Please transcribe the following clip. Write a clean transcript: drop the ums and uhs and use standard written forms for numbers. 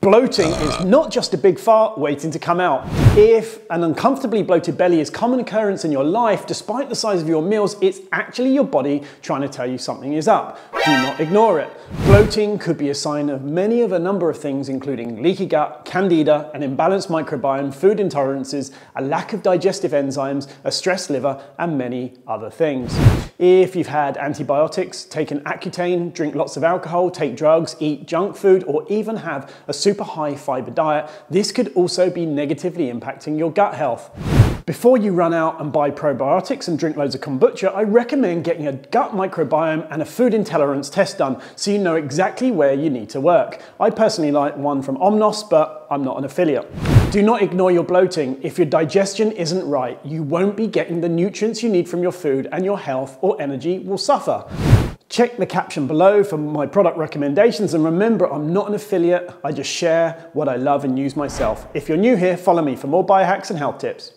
Bloating is not just a big fart waiting to come out. If an uncomfortably bloated belly is a common occurrence in your life, despite the size of your meals, it's actually your body trying to tell you something is up. Do not ignore it. Bloating could be a sign of a number of things, including leaky gut, candida, an imbalanced microbiome, food intolerances, a lack of digestive enzymes, a stressed liver, and many other things. If you've had antibiotics, taken Accutane, drink lots of alcohol, take drugs, eat junk food, or even have a super high fibre diet, this could also be negatively impacting your gut health. Before you run out and buy probiotics and drink loads of kombucha, I recommend getting a gut microbiome and a food intolerance test done so you know exactly where you need to work. I personally like one from Omnos, but I'm not an affiliate. Do not ignore your bloating. If your digestion isn't right, you won't be getting the nutrients you need from your food, and your health or energy will suffer. Check the caption below for my product recommendations, and remember, I'm not an affiliate, I just share what I love and use myself. If you're new here, follow me for more biohacks and health tips.